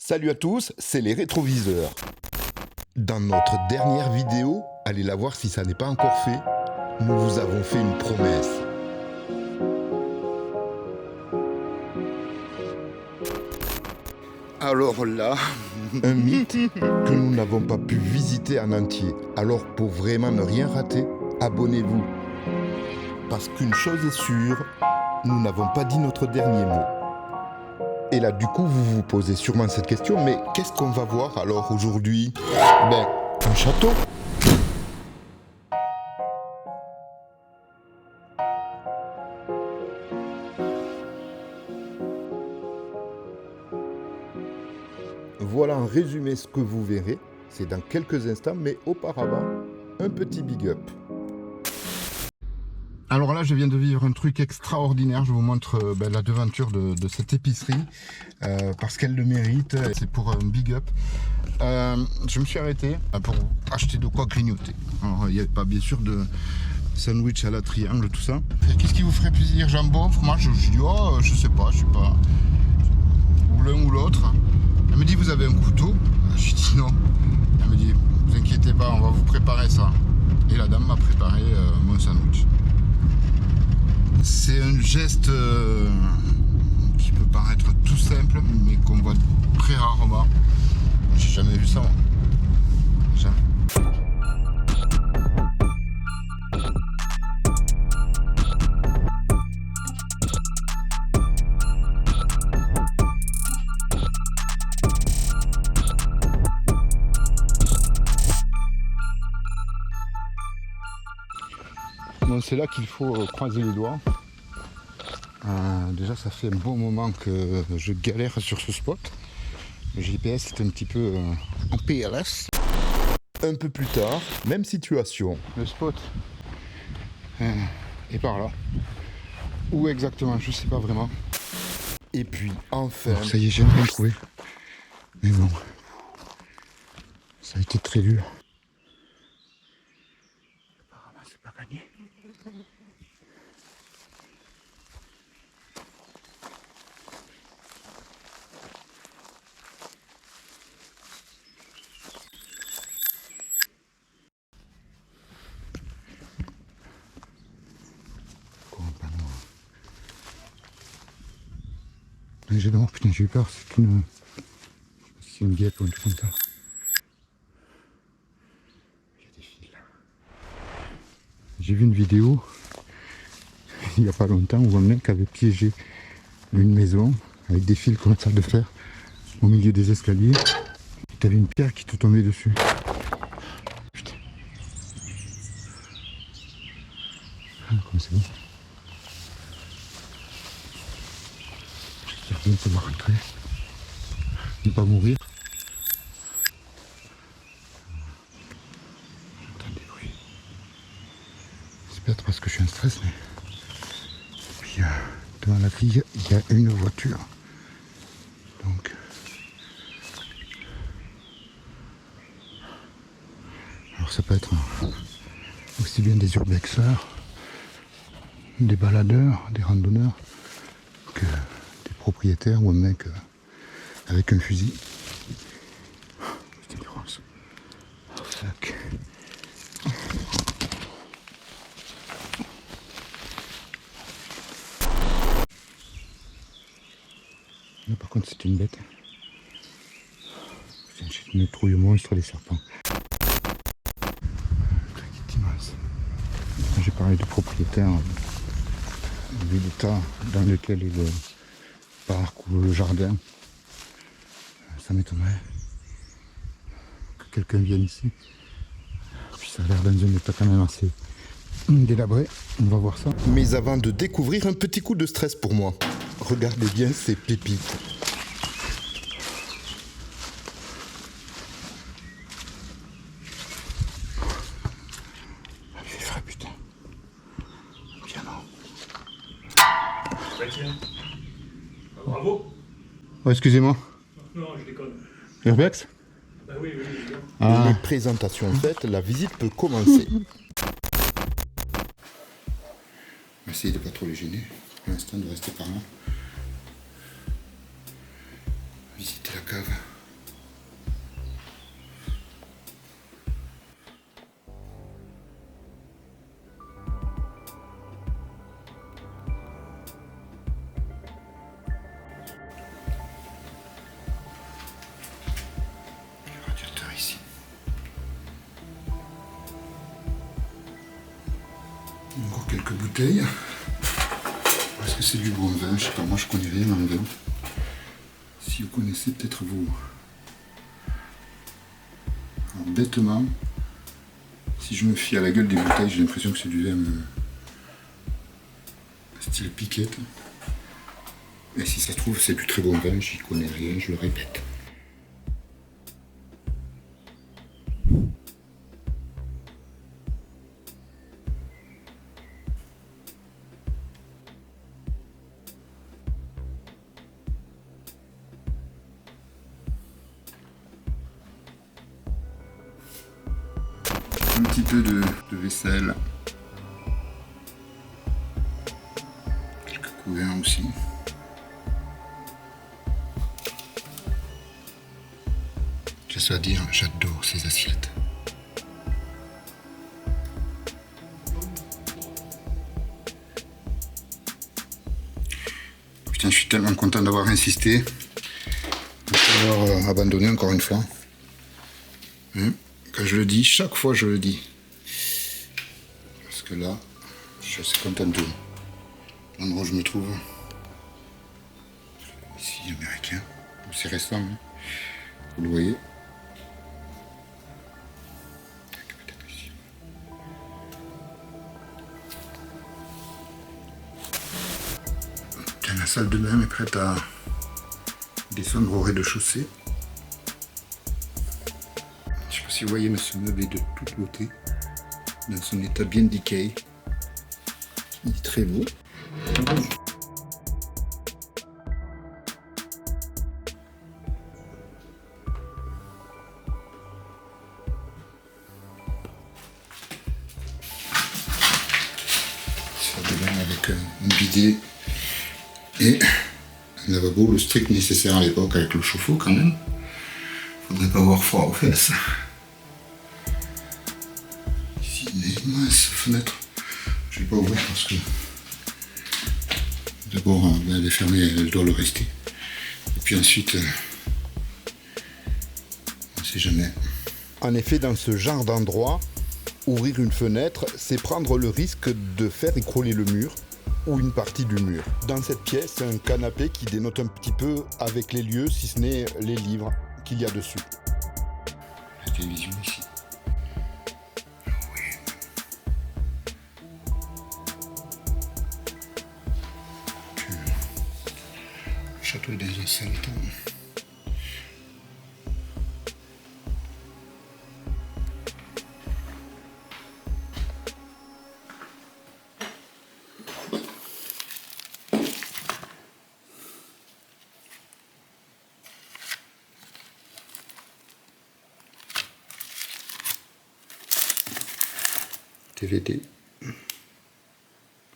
Salut à tous, c'est les rétroviseurs. Dans notre dernière vidéo, allez la voir si ça n'est pas encore fait, nous vous avons fait une promesse. Alors là, un mythe que nous n'avons pas pu visiter en entier. Alors pour vraiment ne rien rater, abonnez-vous. Parce qu'une chose est sûre, nous n'avons pas dit notre dernier mot. Et là, du coup, vous vous posez sûrement cette question, mais qu'est-ce qu'on va voir alors aujourd'hui? Ben, un château. Voilà en résumé ce que vous verrez. C'est dans quelques instants, mais auparavant, un petit big up. Alors là, je viens de vivre un truc extraordinaire. Je vous montre la devanture de cette épicerie parce qu'elle le mérite. C'est pour un big up. Je me suis arrêté pour acheter de quoi grignoter. Alors, il n'y avait pas bien sûr de sandwich à la triangle, tout ça. Qu'est-ce qui vous ferait plaisir, jambon, fromage? Je dis, oh, je sais pas, ou l'un ou l'autre. Elle me dit, vous avez un couteau? Je dis non. Elle me dit, vous inquiétez pas, on va vous préparer ça. Et la dame m'a préparé mon sandwich. C'est un geste qui peut paraître tout simple, mais qu'on voit très rarement. J'ai jamais vu ça. Jamais. Bon, c'est là qu'il faut croiser les doigts. Déjà, ça fait un bon moment que je galère sur ce spot. Le GPS est un petit peu en PLS. Un peu plus tard, même situation. Le spot est par là. Où exactement, je sais pas vraiment. Et puis enfin... Oh, ça y est, j'ai rien trouvé. Mais bon, ça a été très dur. Apparemment, c'est pas gagné. Putain, j'ai eu peur, c'est une guêpe ou un truc comme ça. Il y a des fils là. J'ai vu une vidéo il n'y a pas longtemps où un mec avait piégé une maison avec des fils comme ça de fer au milieu des escaliers. Tu avais une pierre qui te tombait dessus. Putain. Ah, comme c'est bon. J'espère qu'on va rentrer. Ne pas mourir. J'entends des bruits. C'est peut-être parce que je suis en stress, mais... Et puis, devant la grille, il y a une voiture. Donc... Alors ça peut être aussi bien des urbexeurs, des baladeurs, des randonneurs, que des propriétaires ou un mec avec un fusil. Putain, grosse. Oh fuck. Là par contre c'est une bête. Putain, j'ai une trouille monstre les serpents. J'ai parlé de propriétaire, vu l'état dans lequel est le parc ou le jardin. Ça m'étonnerait que quelqu'un vienne ici. Puis ça a l'air dans un état quand même assez délabré. On va voir ça. Mais avant de découvrir, un petit coup de stress pour moi. Regardez bien ces pépites. Bravo. Oh, excusez-moi. Non, je déconne. Urbex? Bah oui, oui. Les présentations faites, la visite peut commencer. Essayez de ne pas trop les gêner. Pour l'instant, de rester par là. Visiter la cave. Encore quelques bouteilles. Est-ce que c'est du bon vin? Je sais pas, moi je connais rien en vin. Si vous connaissez, peut-être vous. Alors, bêtement, si je me fie à la gueule des bouteilles, j'ai l'impression que c'est du vin style piquette. Et si ça se trouve, c'est du très bon vin, j'y connais rien, je le répète. Un petit peu de vaisselle. Quelques couverts aussi. J'ai ça à dire, j'adore ces assiettes. Putain, je suis tellement content d'avoir insisté. D'avoir abandonné encore une fois. Quand je le dis, chaque fois je le dis. Parce que là, je suis assez content de l'endroit où je me trouve. Ici, américain. C'est récent, hein. Vous le voyez. Tiens, la salle de bain est prête à descendre au rez-de-chaussée. Je sais pas si vous voyez, mais ce meuble est de toute beauté, dans son état bien decay. Il est très beau. Salle de bain avec un bidet et un lavabo, le strict nécessaire à l'époque avec le chauffe-eau quand même. Faudrait pas avoir froid aux fesses. Ici, une mince fenêtre. Je vais pas ouvrir parce que d'abord elle est fermée, elle doit le rester. Et puis ensuite, on ne sait jamais. En effet, dans ce genre d'endroit, ouvrir une fenêtre, c'est prendre le risque de faire écrouler le mur ou une partie du mur. Dans cette pièce, un canapé qui dénote un petit peu avec les lieux, si ce n'est les livres qu'il y a dessus. La télévision ici. Oui. Le château est dans un sale état. TVT.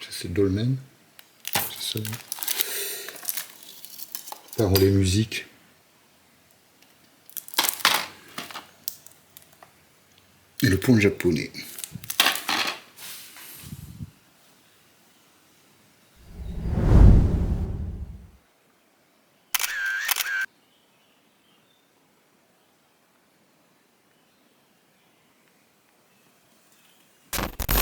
Ça c'est Dolmen. C'est ça. Paroles et musique. Et le pont japonais.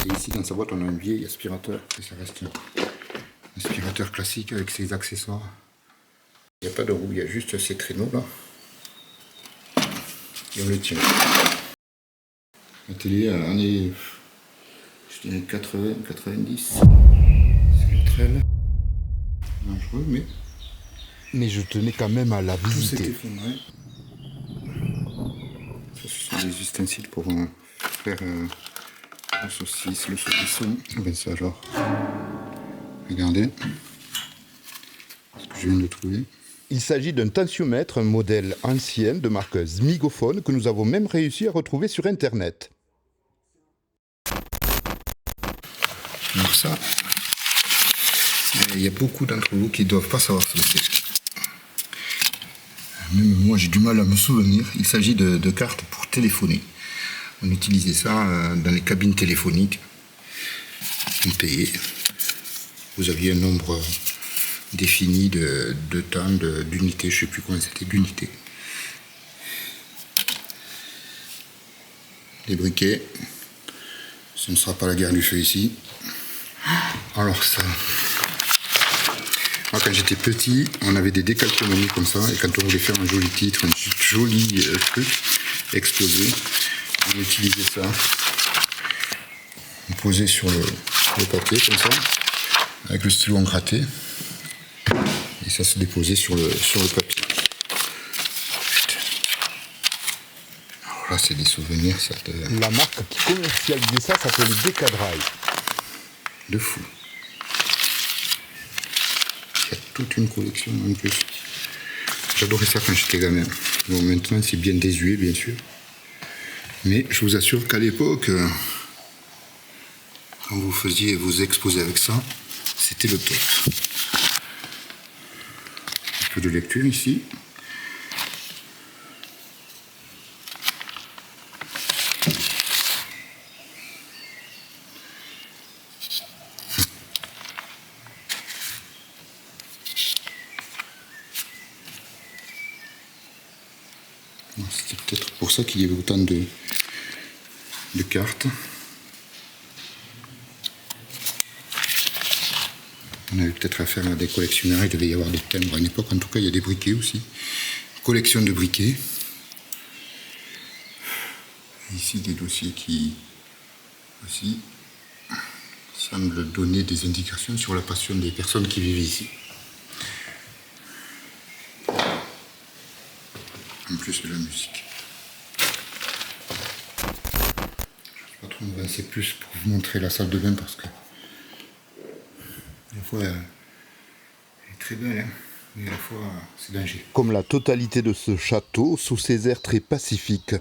Et ici dans sa boîte on a un vieil aspirateur, et ça reste un aspirateur classique avec ses accessoires. Il n'y a pas de roue, il y a juste ces traîneaux là. Et on le tient. La télé années, je dirais 80, 90. C'est le trail. Dangereux, Mais je tenais quand même à la tout s'est visiter. effondré. Ça, ce sont des ustensiles pour faire la saucisse, le saucisson. Ben ça genre. Regardez ce que je viens de trouver. Il s'agit d'un tensiomètre, un modèle ancien de marque Zmigophone que nous avons même réussi à retrouver sur internet. Donc ça, il y a beaucoup d'entre vous qui ne doivent pas savoir ce que c'est. Même moi j'ai du mal à me souvenir. Il s'agit de cartes pour téléphoner. On utilisait ça dans les cabines téléphoniques. On payait. Vous aviez un nombre défini de temps, d'unités, je ne sais plus combien c'était d'unités. Les briquets, ce ne sera pas la guerre du feu ici. Alors ça... Moi, quand j'étais petit, on avait des décalcomanies comme ça, et quand on voulait faire un joli titre, un joli truc exposé, on utilisait ça. On posait sur le papier comme ça, avec le stylo encraté, et ça se déposait sur le papier. Alors là, c'est des souvenirs, ça. La marque qui commercialisait ça s'appelait Décadrail. De fou. Il y a toute une collection en plus. J'adorais ça quand j'étais gamin. Bon, maintenant c'est bien désuet, bien sûr. Mais je vous assure qu'à l'époque, quand vous faisiez vos exposés avec ça, c'était le top. Un peu de lecture ici. C'était peut-être pour ça qu'il y avait autant de cartes. On avait peut-être affaire à des collectionneurs, il devait y avoir des timbres à une époque, en tout cas il y a des briquets aussi. Collection de briquets. Ici des dossiers qui aussi semblent donner des indications sur la passion des personnes qui vivent ici. En plus de la musique. Je ne vais pas trop m'avancer plus pour vous montrer la salle de bain parce que des fois elle est très belle, hein, mais à la fois c'est danger. Comme la totalité de ce château, sous ses airs très pacifiques.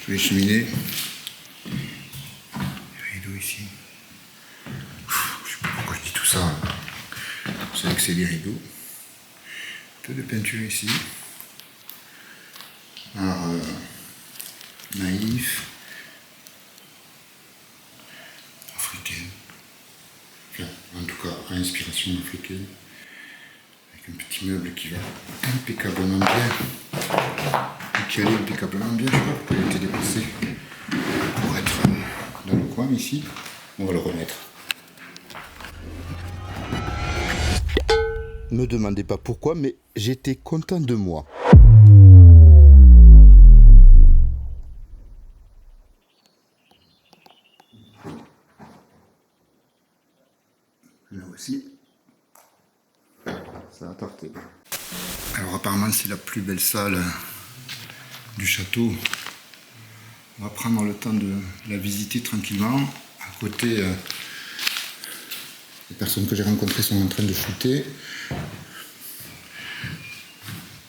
Les cheminées, les rideaux ici. Je sais pas pourquoi je dis tout ça. Vous savez que c'est des rideaux. Un peu de peinture ici. Alors, naïf. Africaine. Enfin, en tout cas, à inspiration africaine. Avec un petit meuble qui va impeccablement bien. Et qui allait impeccablement bien, je sais pas pourquoi il a été déplacé. Pour être dans le coin ici. On va le remettre. Me demandez pas pourquoi, mais j'étais content de moi. Là aussi, ça a tarté. Alors apparemment c'est la plus belle salle du château. On va prendre le temps de la visiter tranquillement. À côté, les personnes que j'ai rencontrées sont en train de shooter.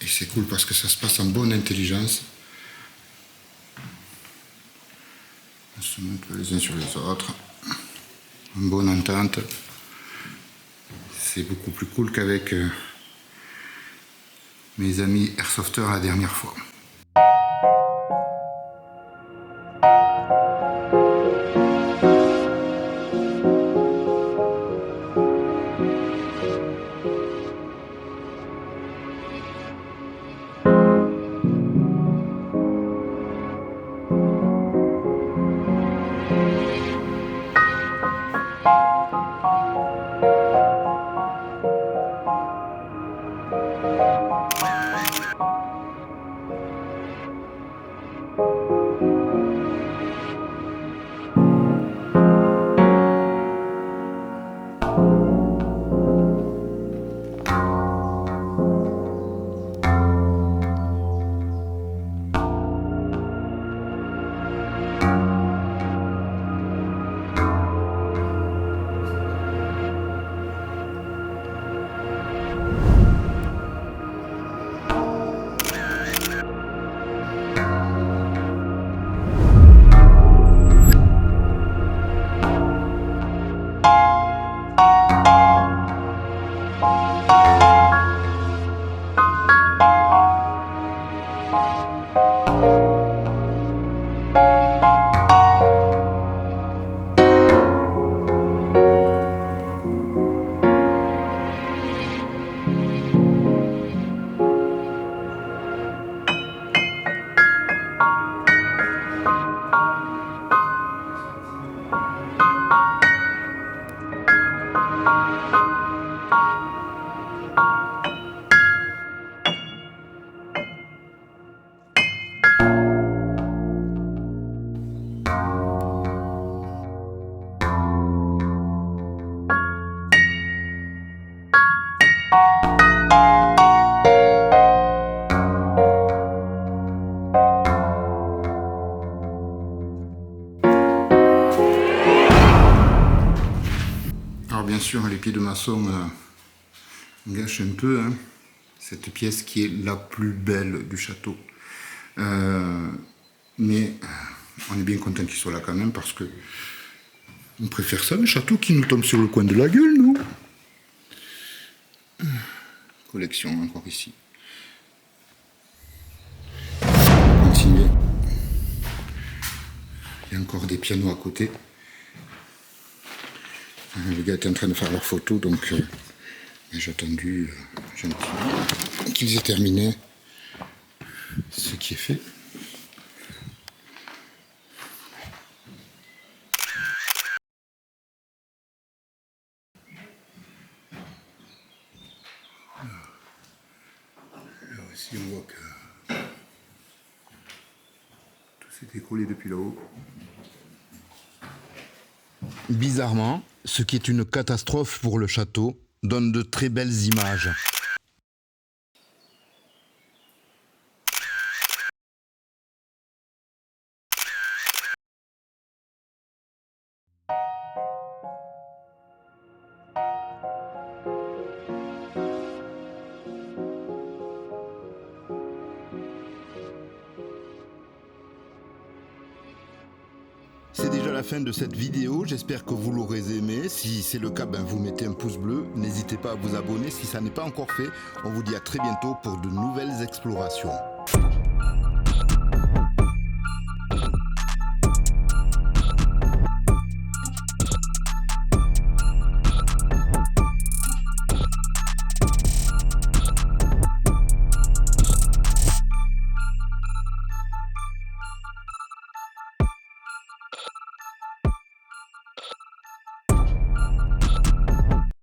Et c'est cool parce que ça se passe en bonne intelligence. On se montre les uns sur les autres. En bonne entente. C'est beaucoup plus cool qu'avec mes amis airsofters la dernière fois. sûr, les pieds de maçon gâchent un peu hein, cette pièce qui est la plus belle du château. Mais on est bien content qu'il soit là quand même parce que on préfère ça, un château qui nous tombe sur le coin de la gueule, nous. Collection encore ici. Continuer. Il y a encore des pianos à côté. Les gars étaient en train de faire leurs photos, donc j'ai attendu gentiment qu'ils aient terminé ce qui est fait. Là aussi on voit que tout s'est écroulé depuis là-haut. Bizarrement, ce qui est une catastrophe pour le château donne de très belles images. C'est déjà la fin de cette vidéo, j'espère que vous l'aurez aimé. Si c'est le cas, vous mettez un pouce bleu. N'hésitez pas à vous abonner si ça n'est pas encore fait. On vous dit à très bientôt pour de nouvelles explorations.